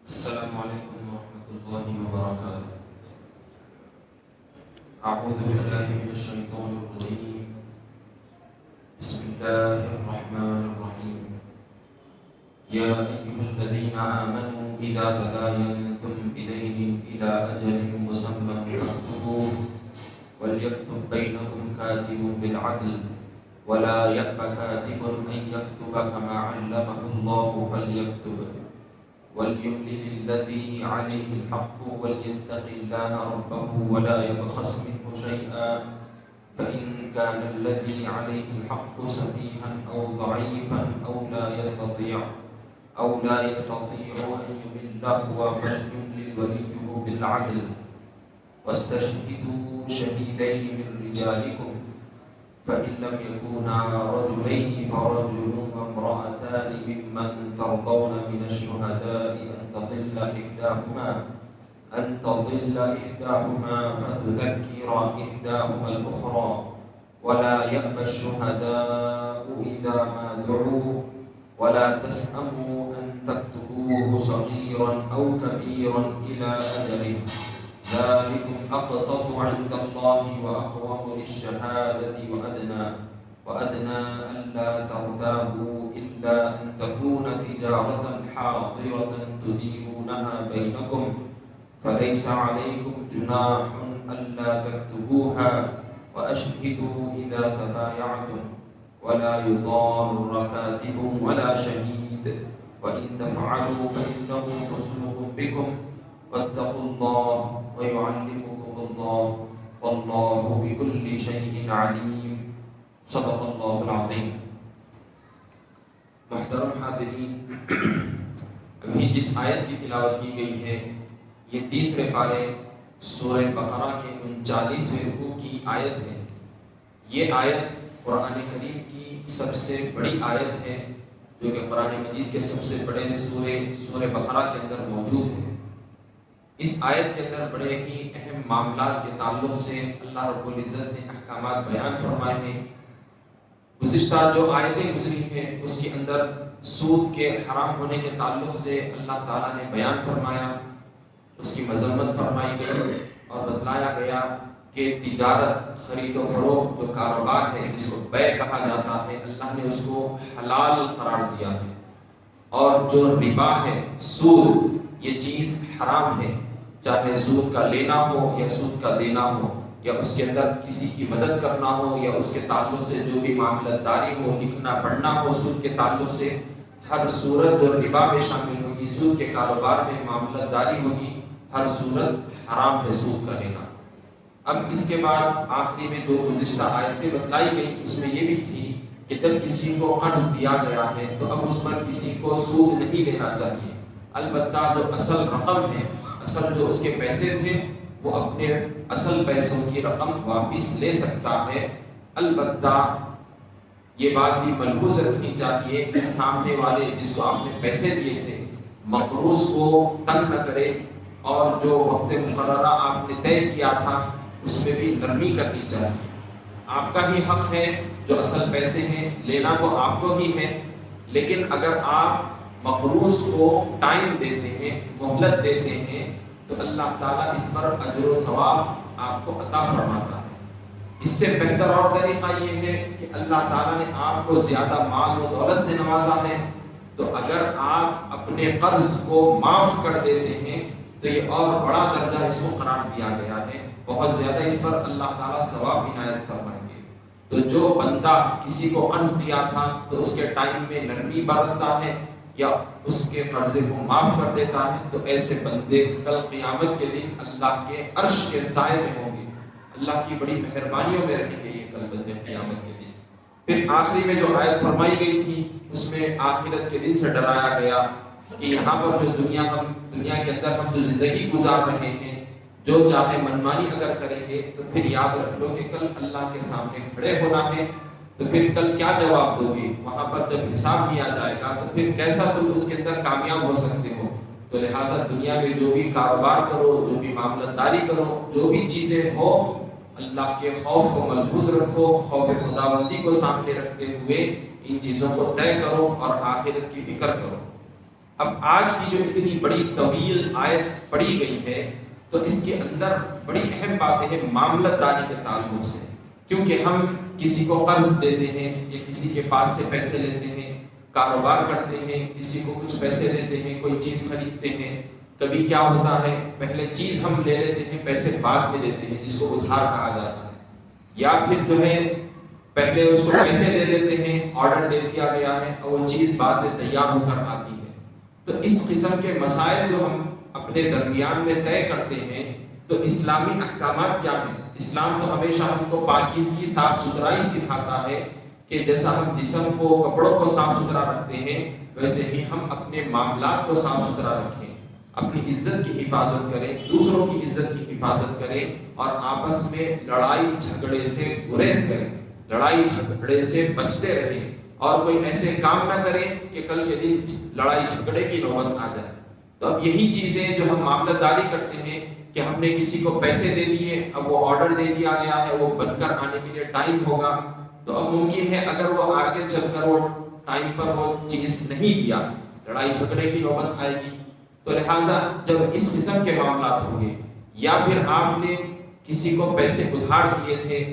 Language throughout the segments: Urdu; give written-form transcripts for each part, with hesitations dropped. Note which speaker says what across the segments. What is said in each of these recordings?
Speaker 1: السلام عليكم ورحمة الله وبركاته. أعوذ بالله من الشيطان الرجيم. بسم الله الرحمن الرحيم. يا أيها الذين آمنوا إذا تداينتم بدين إلى أجل مسمى فاكتبوه وليكتب بينكم كاتب بالعدل ولا يأب كاتب أن يكتب كما علمه الله فليكتب وليملل الذي عليه الحق وليتق الله ربه ولا يبخس منه شيئا فإن كان الذي عليه الحق سفيها أو ضعيفا أو لا يستطيع أن يمل هو فليملل وليه بالعدل واستشهدوا شهيدين من رجالكم فإن لم يكونا رجلين فرجل وامرأتان ممن ترضون من الشهداء أن تضل إحداهما فتذكر إحداهما الأخرى ولا يأبى الشهداء إذا ما دعوا ولا تسأموا أن تكتبوه صغيرا أو كبيرا إلى أجله ذلكم أقسط عند الله وأقوم للشهادة وأدنى ألا ترتابوا إلا أن تكون تجارة حاضرة تديرونها بينكم فليس عليكم جناح ألا تكتبوها وأشهدوا إذا تبايعتم ولا يضار كاتب ولا شهيد وإن تفعلوا فإنه فسوق بكم واتقوا الله ويعلمكم الله والله بكل شيء عليم صدق اللہ العظیم. محترم حاضرین، ابھی جس آیت کی تلاوت کی گئی ہے یہ تیسرے پارے سورہ بقرہ کے 39ویں رکوع کی آیت ہے. یہ آیت قرآن کریم کی سب سے بڑی آیت ہے جو کہ قرآن مجید کے سب سے بڑے سورہ بقرہ کے اندر موجود ہے. اس آیت کے اندر بڑے ہی اہم معاملات کے تعلق سے اللہ رب العزت نے احکامات بیان فرمائے ہیں. گزشتہ جو آیتیں گزری ہیں اس کے اندر سود کے حرام ہونے کے تعلق سے اللہ تعالیٰ نے بیان فرمایا، اس کی مذمت فرمائی گئی اور بتلایا گیا کہ تجارت، خرید و فروخت جو کاروبار ہے جس کو بیع کہا جاتا ہے، اللہ نے اس کو حلال قرار دیا ہے. اور جو ربا ہے، سود، یہ چیز حرام ہے. چاہے سود کا لینا ہو یا سود کا دینا ہو یا اس کے اندر کسی کی مدد کرنا ہو یا اس کے تعلق سے جو بھی معاملت داری ہو، لکھنا پڑھنا ہو سود کے تعلق سے، ہر صورت جو ربا میں شامل ہوگی، سود کے کاروبار میں معاملت داری ہوگی، ہر صورت حرام ہے سود کا لینا. اب اس کے بعد آخری میں جو گزشتہ آیتیں بتلائی گئی اس میں یہ بھی تھی کہ جب کسی کو قرض دیا گیا ہے تو اب اس پر کسی کو سود نہیں لینا چاہیے. البتہ جو اصل رقم ہے، اصل جو اس کے پیسے تھے، وہ اپنے اصل پیسوں کی رقم واپس لے سکتا ہے. البتہ یہ بات بھی ملحوظ رکھنی چاہیے کہ سامنے والے جس کو آپ نے پیسے دیے تھے مقروض کو تنگ نہ کرے، اور جو وقت مقررہ آپ نے طے کیا تھا اس میں بھی نرمی کرنی چاہیے. آپ کا ہی حق ہے، جو اصل پیسے ہیں لینا تو آپ کو ہی ہے، لیکن اگر آپ مقروض کو ٹائم دیتے ہیں، مہلت دیتے ہیں، تو اللہ تعالیٰ اس پر اجر و ثواب آپ کو عطا فرماتا ہے. اس سے بہتر اور طریقہ یہ ہے کہ اللہ تعالیٰ نے آپ کو زیادہ مال و دولت سے نوازا ہے، تو اگر آپ اپنے قرض کو معاف کر دیتے ہیں تو یہ اور بڑا درجہ اس کو قرار دیا گیا ہے. بہت زیادہ اس پر اللہ تعالیٰ ثواب عنایت فرمائیں گے. تو جو بندہ کسی کو قرض دیا تھا تو اس کے ٹائم میں نرمی برتتا ہے یا اس کے قرضے کو معاف کر دیتا ہے، تو ایسے بندے کل قیامت کے دن اللہ کے عرش کے سائے میں ہوں گے، اللہ کی بڑی مہربانیوں میں رہیں گے یہ کل بندے قیامت کے دن. پھر آخری میں جو آیت فرمائی گئی تھی اس میں آخرت کے دن سے ڈرایا گیا کہ یہاں پر جو دنیا کے اندر ہم جو زندگی گزار رہے ہیں، جو چاہے منمانی اگر کریں گے تو پھر یاد رکھ لو کہ کل اللہ کے سامنے کھڑے ہونا ہے. تو پھر کل کیا جواب دو گے؟ وہاں پر جب حساب لیا جائے گا تو پھر کیسا تم اس کے اندر کامیاب ہو سکتے ہو؟ تو لہٰذا دنیا میں جو بھی کاروبار کرو، جو بھی معاملت داری کرو، جو بھی چیزیں ہو، اللہ کے خوف کو ملحوظ رکھو، خوف خداوندی کو سامنے رکھتے ہوئے ان چیزوں کو طے کرو اور آخرت کی فکر کرو. اب آج کی جو اتنی بڑی طویل آیت پڑھی گئی ہے تو اس کے اندر بڑی اہم باتیں ہیں معاملت داری کے تعلق سے، کیونکہ ہم کسی کو قرض دیتے ہیں یا کسی کے پاس سے پیسے لیتے ہیں، کاروبار کرتے ہیں، کسی کو کچھ پیسے دیتے ہیں، کوئی چیز خریدتے ہیں، کبھی کیا ہوتا ہے پہلے چیز ہم لے لیتے ہیں، پیسے بعد میں دیتے ہیں جس کو ادھار کہا جاتا ہے، یا پھر جو ہے پہلے اس کو پیسے دے دیتے ہیں، آرڈر دے دیا گیا ہے اور وہ چیز بعد میں تیار ہو کر آتی ہے۔ تو اس قسم کے مسائل جو ہم اپنے درمیان میں طے کرتے ہیں تو اسلامی احکامات کیا ہیں؟ اسلام تو ہمیشہ ہم کو پاکیزگی، صاف ستھرائی سکھاتا ہے کہ جیسا ہم جسم کو، کپڑوں کو صاف ستھرا رکھتے ہیں ویسے ہی ہم اپنے معاملات کو صاف ستھرا رکھیں، اپنی عزت کی حفاظت کریں، دوسروں کی عزت کی حفاظت کریں اور آپس میں لڑائی جھگڑے سے گریز کریں، لڑائی جھگڑے سے بچتے رہیں اور کوئی ایسے کام نہ کریں کہ کل کے دن لڑائی جھگڑے کی نوبت آ جائے۔ تو اب یہی چیزیں جو ہم معاملت داری کرتے ہیں کہ ہم نے کسی کو پیسے دے دیے، اب وہ آرڈر دے دیا گیا ہے، وہ بن کر آنے کے لیے ٹائم ہوگا، تو اب ممکن ہے اگر وہ آگے چل کر وہ ٹائم پر وہ چیز نہیں دیا، لڑائی جھگڑے کی نوبت آئے گی۔ تو لہذا جب اس قسم کے معاملات ہوں گے یا پھر آپ نے کسی کو پیسے ادھار دیے تھے،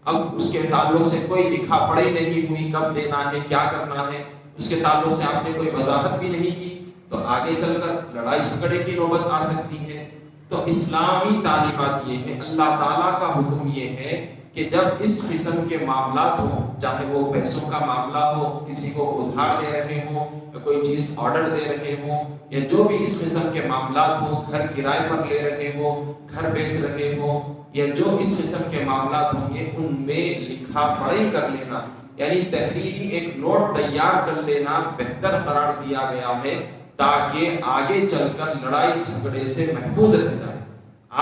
Speaker 1: اب اس کے تعلق سے کوئی لکھا پڑھی نہیں ہوئی، کب دینا ہے، کیا کرنا ہے، اس کے تعلق سے آپ نے کوئی وضاحت بھی نہیں کی، تو آگے چل کر لڑائی جھگڑے کی نوبت آ سکتی ہے۔ تو اسلامی تعلیمات یہ ہے، اللہ تعالیٰ کا حکم یہ ہے کہ جب اس قسم کے معاملات ہوں، چاہے وہ پیسوں کا معاملہ ہو، کسی کو ادھار دے رہے ہوں یا کوئی چیز آرڈر دے رہے ہوں، یا جو بھی اس قسم کے معاملات ہوں، گھر کرائے پر لے رہے ہوں، گھر بیچ رہے ہوں، یا جو اس قسم کے معاملات ہوں گے ان میں لکھا پڑھی کر لینا، یعنی تحریری ایک نوٹ تیار کر لینا بہتر قرار دیا گیا ہے تاکہ آگے چل کر لڑائی جھگڑے سے محفوظ رہ جائے۔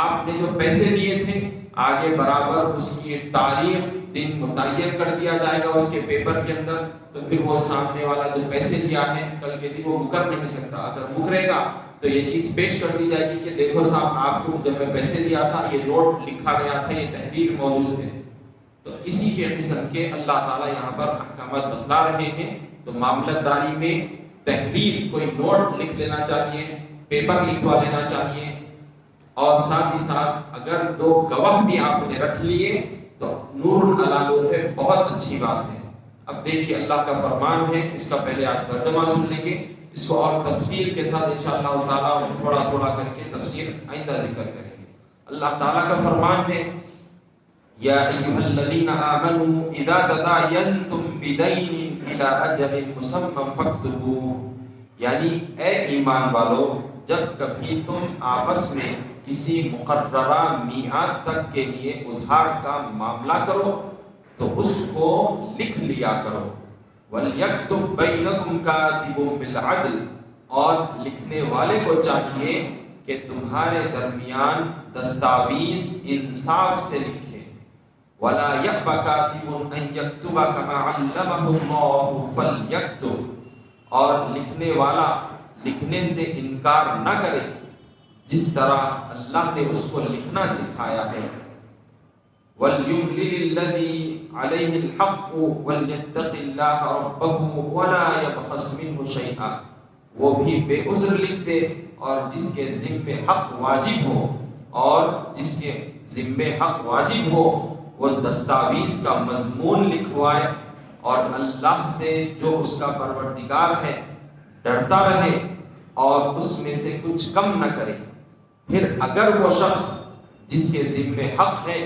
Speaker 1: آپ نے جو پیسے دیے تھے آگے برابر اس کی تاریخ، دن متعین کر دیا جائے گا اس کے پیپر کے اندر، تو پھر وہ سامنے والا جو پیسے دیا ہے کل کے دن وہ مکر نہیں سکتا، اگر مکرے گا تو یہ چیز پیش کر دی جائے گی کہ دیکھو صاحب آپ کو جب میں پیسے دیا تھا یہ نوٹ لکھا گیا تھا، یہ تحریر موجود ہے۔ تو اسی کے قسم کے اللہ تعالیٰ یہاں پر احکامات بتلا رہے ہیں۔ تو معاملت داری میں تحریر، کوئی نوٹ لکھ لینا چاہیے، پیپر لکھوا لینا چاہیے، اور ساتھ ہی ساتھ اگر دو گواہ بھی آپ نے رکھ لیے تو نور علی نور ہے، بہت اچھی بات ہے۔ اب دیکھیے اللہ کا فرمان ہے، اس کا پہلے آج ترجمہ سن لیں گے، اس کو اور تفصیل کے ساتھ انشاءاللہ تعالیٰ تھوڑا تھوڑا کر کے تفسیر آئندہ ذکر کریں گے۔ اللہ تعالیٰ کا فرمان ہے یا ایھا الذین آمنوا اذا تداینتم بدین الی اجل مسمى فاکتبوہ، یعنی اے ایمان والو جب کبھی تم آپس میں کسی مقررہ میعاد تک کے لیے ادھار کا معاملہ کرو تو اس کو لکھ لیا کرو۔ وَلْيَكْتُبْ بَيْنَكُمْ كَاتِبٌ بِالْعَدْلِ، اور لکھنے والے کو چاہیے کہ تمہارے درمیان دستاویز انصاف سے لکھے۔ وَلَا يَأْبَ كَاتِبٌ أَن يَكْتُبَ كَمَا عَلَّمَهُ اللَّهُ فَلْيَكْتُبْ، اور لکھنے والا لکھنے سے انکار نہ کرے جس طرح اللہ نے اس کو لکھنا سکھایا ہے۔ وَلْيُمْلِلِ الَّذِي عَلَيْهِ الْحَقُّ وَلْيَتَّقِ اللَّهَ رَبَّهُ وَلَا يَبْخَسْ مِنْهُ شَيْئًا، وہ بھی بے عذر لکھ دے اور جس کے ذمے حق واجب ہو، اور جس کے ذمے حق واجب ہو وہ دستاویز کا مضمون لکھوائے اور اللہ سے جو اس کا پروردگار ہے ڈرتا رہے اور اس میں سے کچھ کم نہ کرے۔ پھر اگر وہ شخص جس کے ذمے حق ہے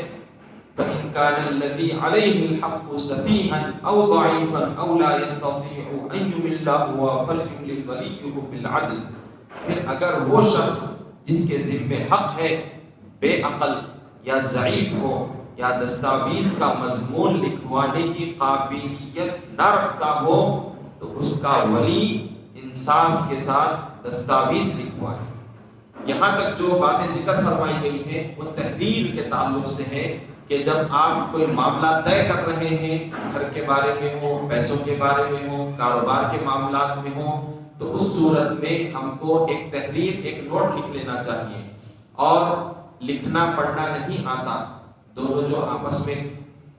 Speaker 1: فَإِنْ كَانَ الَّذِي عَلَيْهِ الْحَقُّ سَفِيهًا أَوْ ضَعِيفًا أَوْ لَا يَسْتَطِيعُ أَنْ يُمِلَّ هُوَ فَلْيُمْلِلْ وَلِيُّهُ بِالْعَدْلِ، پھر اگر وہ شخص جس کے ذمے حق ہے بے عقل یا ضعیف ہو یا دستاویز کا مضمون لکھوانے کی قابلیت نہ رکھتا ہو تو اس کا ولی انصاف کے ساتھ دستاویز لکھوائے۔ یہاں تک جو باتیں ذکر فرمائی گئی ہیں وہ تحریر کے تعلق سے ہے کہ جب آپ کوئی معاملہ طے کر رہے ہیں، گھر کے بارے میں ہو، پیسوں کے بارے میں ہو، کاروبار کے معاملات میں ہو، تو اس صورت میں ہم کو ایک تحریر، ایک نوٹ لکھ لینا چاہیے۔ اور لکھنا پڑھنا نہیں آتا، دونوں جو آپس میں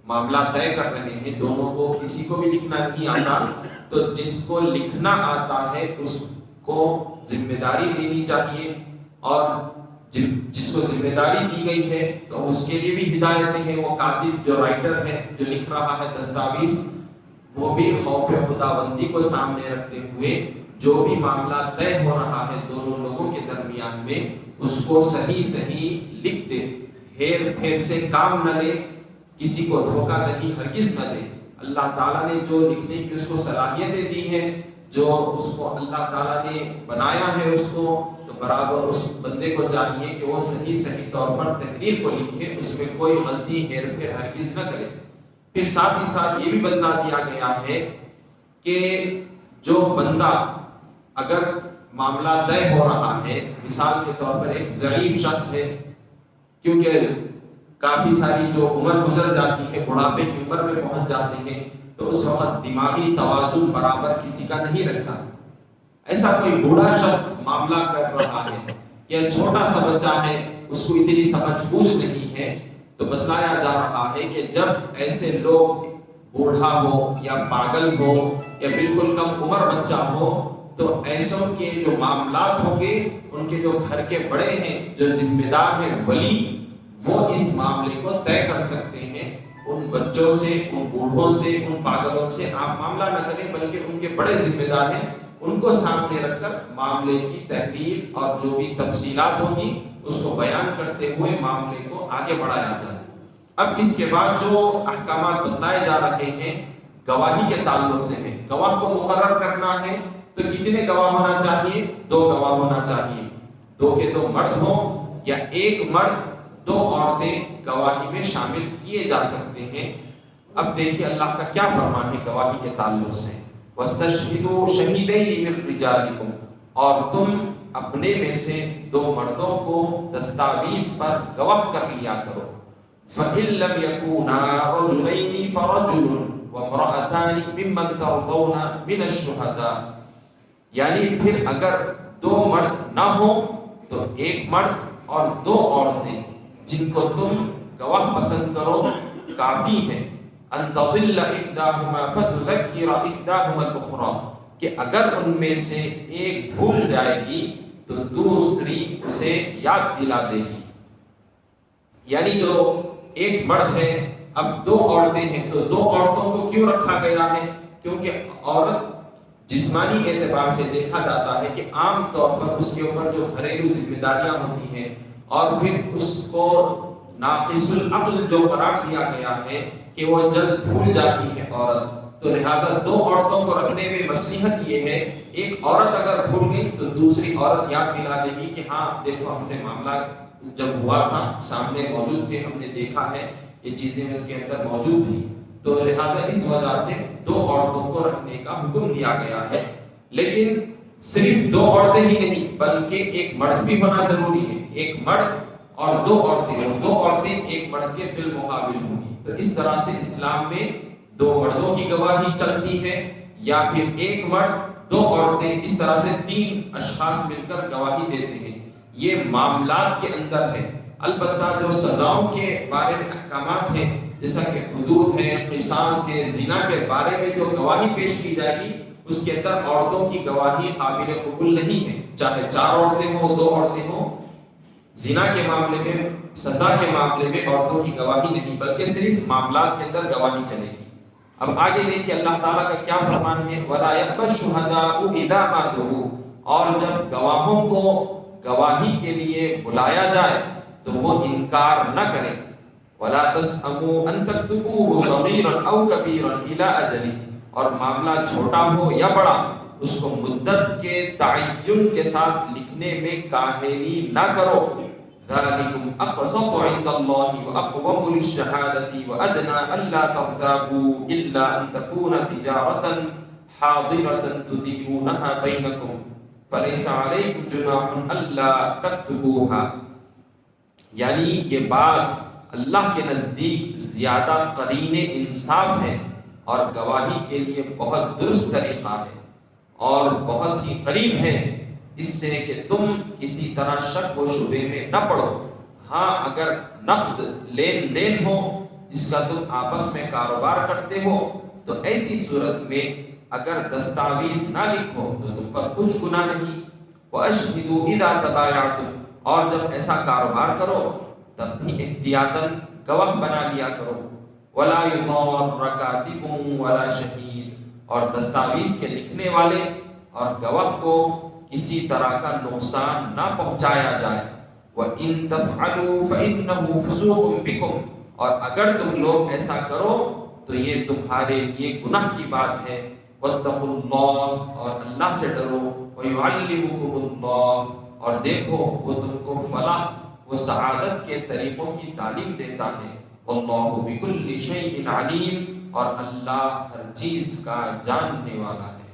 Speaker 1: معاملہ طے کر رہے ہیں دونوں کو کسی کو بھی لکھنا نہیں آتا، تو جس کو لکھنا آتا ہے اس کو ذمہ داری دینی چاہیے، اور جس کو ذمہ داری دی گئی ہے تو اس کے لیے بھی ہدایتیں ہیں۔ وہ کاتب جو رائٹر ہے، جو لکھ رہا ہے دستاویز، وہ بھی خوف خداوندی کو سامنے رکھتے ہوئے جو بھی معاملہ طے ہو رہا ہے دونوں لوگوں کے درمیان میں، اس کو صحیح صحیح لکھ دے، ہیر پھیر سے کام نہ لے، کسی کو دھوکہ نہیں ہرگز نہ دے۔ اللہ تعالیٰ نے جو لکھنے کی اس کو صلاحیتیں دی ہیں، جو اس کو اللہ تعالیٰ نے بنایا ہے اس کو، تو برابر اس بندے کو چاہیے کہ وہ صحیح طور پر تحریر کو لکھے، اس میں کوئی غلطی ہیر پھیر ہرگز نہ کرے۔ پھر ساتھ ہی ساتھ یہ بھی بتلا دیا گیا ہے کہ جو بندہ اگر معاملہ طے ہو رہا ہے، مثال کے طور پر ایک ضعیف شخص ہے، کیونکہ کافی ساری جو عمر گزر جاتی ہے، بڑھاپے کی عمر میں پہنچ جاتے ہیں، تو اس وقت دماغی توازن برابر کسی کا نہیں رہتا۔ ایسا کوئی بوڑھا شخص معاملہ کر رہا ہے یا چھوٹا سا بچہ ہے، اس کو اتنی سمجھ بوجھ نہیں ہے، تو بتلایا جا رہا ہے کہ جب ایسے لوگ، بوڑھا ہو یا پاگل ہو یا بالکل کم عمر بچہ ہو، تو ایسوں کے جو معاملات ہوں گے، ان کے جو گھر کے بڑے ہیں، جو ذمہ دار ہیں، ولی، وہ اس معاملے کو طے کر سکتے ہیں۔ ان بچوں سے، ان بوڑھوں سے، ان پاگلوں سے آپ معاملہ نہ کریں، بلکہ ان کے بڑے ذمہ دار ہیں، ان کو سامنے رکھ کر معاملے کی تحریر اور جو بھی تفصیلات ہوں گی اس کو بیان کرتے ہوئے معاملے کو آگے بڑھایا جائے۔ اب اس کے بعد جو احکامات بتلائے جا رہے ہیں گواہی کے تعلق سے ہیں۔ گواہ کو مقرر کرنا ہے تو کتنے گواہ ہونا چاہیے؟ 2 گواہ ہونا چاہیے، 2 کے 2 مرد ہوں یا 1 مرد 2 عورتیں گواہی میں شامل کیے جا سکتے ہیں۔ اب دیکھیے اللہ کا کیا فرمان ہے گواہی کے تعلق سے، وَاسْتَشْهِدُوا شَهِيدَيْنِ مِن رِجَالِكُمْ، اور تم اپنے میں سے 2 مردوں کو دستاویز پر گواہ کر لیا کرو۔ فَإِن لَّمْ يَكُونَا رَجُلَيْنِ فَرَجُلٌ وَامْرَأَتَانِ مِمَّن تَرْضَوْنَ مِنَ الشُّهَدَاءِ، یعنی پھر اگر 2 مرد نہ ہوں تو 1 مرد اور 2 عورتیں جن کو تم گواہ پسند کرو کافی ہیں۔ ان تضل احداهما فتذکر احداهما الاخرى، کہ اگر ان میں سے ایک بھول جائے گی تو دوسری اسے یاد دلا دے گی۔ یعنی جو ایک مرد ہے، اب 2 عورتیں ہیں، تو 2 عورتوں کو کیوں رکھا گیا ہے؟ کیونکہ عورت جسمانی اعتبار سے دیکھا جاتا ہے کہ عام طور پر اس کے اوپر جو گھریلو ذمہ داریاں ہوتی ہیں، اور پھر اس کو ناقص العقل جو قرار دیا گیا ہے کہ وہ جلد بھول جاتی ہے عورت، تو لہذا 2 عورتوں کو رکھنے میں مصلحت یہ ہے، ایک عورت اگر بھول گئی تو دوسری عورت یاد دلا دے گی کہ ہاں دیکھو ہم نے معاملہ جب ہوا تھا سامنے موجود تھے، ہم نے دیکھا ہے یہ چیزیں اس کے اندر موجود تھی، تو لہذا اس وجہ سے 2 عورتوں کو رکھنے کا حکم دیا گیا ہے۔ لیکن صرف 2 عورتیں ہی نہیں بلکہ 1 مرد بھی ہونا ضروری ہے، 1 مرد اور 2 عورتیں، اور 2 عورتیں 1 مرد کے بالمقابل ہوں گی۔ تو اس طرح سے اسلام میں 2 مردوں کی گواہی چلتی ہے، یا پھر 1 مرد 2 عورتیں، اس طرح سے 3 اشخاص مل کر گواہی دیتے ہیں۔ یہ معاملات کے اندر ہے۔ البتہ جو سزاؤں کے بارے میں احکامات ہیں، جیسا کہ حدود ہے، قصاص ہے، زنا کے بارے میں جو گواہی پیش کی جائے گی، اس کے اندر عورتوں کی گواہی قابل قبول نہیں ہے، چاہے 4 عورتیں ہوں 2 عورتیں ہوں۔ زنا کے معاملے میں، سزا کے معاملے میں عورتوں کی گواہی نہیں، بلکہ صرف معاملات کے اندر گواہی چلے گی۔ اب آگے دیکھیے اللہ تعالیٰ کا کیا فرمان ہے، وَلَا يَأْبَ الشُّهَدَاءُ إِذَا مَا دُعُوا، اور جب گواہوں کو گواہی کے لیے بلایا جائے تو وہ انکار نہ کریں۔ وَلَا تَسْأَمُوا أَن تَكْتُبُوهُ صَغِيرًا أَوْ كَبِيرًا إِلَىٰ أَجَلِهِ، اور معاملہ چھوٹا ہو یا بڑا اس کو مدت کے تعین کے ساتھ لکھنے میں کاہلی نہ کرو۔ ذَلِكُمْ أَقْسَطُ عِندَ اللَّهِ وَأَقْوَمُ لِلشَّهَادَةِ وَأَدْنَىٰ أَلَّا تَرْتَابُوا إِلَّا أَن تَكُونَ تِجَارَةً حَاضِرَةً تُدِيرُونَهَا بَيْنَكُمْ فَلَيْسَ عَلَيْكُمْ جُنَاحٌ أَلَّا تَكْتُبُوهَا، یعنی یہ بات اللہ کے نزدیک زیادہ قرین انصاف ہے اور گواہی کے لیے بہت درست طریقہ ہے اور بہت ہی قریب ہے اس سے کہ تم کسی طرح شک و شبے میں نہ پڑو۔ ہاں اگر نقد لین دین ہو جس کا تم آپس میں کاروبار کرتے ہو تو ایسی صورت میں اگر دستاویز نہ لکھو تو تم پر کچھ گناہ نہیں، وَأَشْهِدُوا إِذَا تَبَايَعْتُمْ، اور جب ایسا کاروبار کرو تب بھی احتیاطاً گواہ بنا لیا کرو. وَلَا يُضَارَّ كَاتِبٌ وَلَا شَهِيدٌ، اور دستاویز کے لکھنے والے اور گواہ کو کسی طرح کا نقصان نہ پہنچایا جائے. وَإِن تَفْعَلُوا فَإِنَّهُ فُسُوقٌ بِكُمْ، اور اگر تم لوگ ایسا کرو تو یہ تمہارے لیے گناہ کی بات ہے. وَاتَّقُوا اللَّهَ، اور اللہ سے ڈرو. وَيُعَلِّمُكُمُ اللَّهُ، اور دیکھو وہ تم کو فلاح و سعادت کے طریقوں کی تعلیم دیتا ہے. وَاللَّهُ بِكُلِّ شَيْءٍ عَلِيمٌ، اور اللہ ہر چیز کا جاننے والا ہے.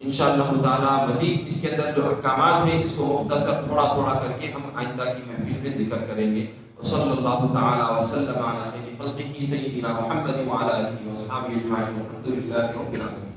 Speaker 1: انشاءاللہ تعالی مزید اس کے اندر جو احکامات ہیں اس کو مختصر تھوڑا تھوڑا کر کے ہم آئندہ کی محفل میں ذکر کریں گے. صلی اللہ تعالی وسلم علی خیر خلقہ سیدنا محمد وعلی آلہ وصحبہ اجمعین، والحمد للہ رب العالمین.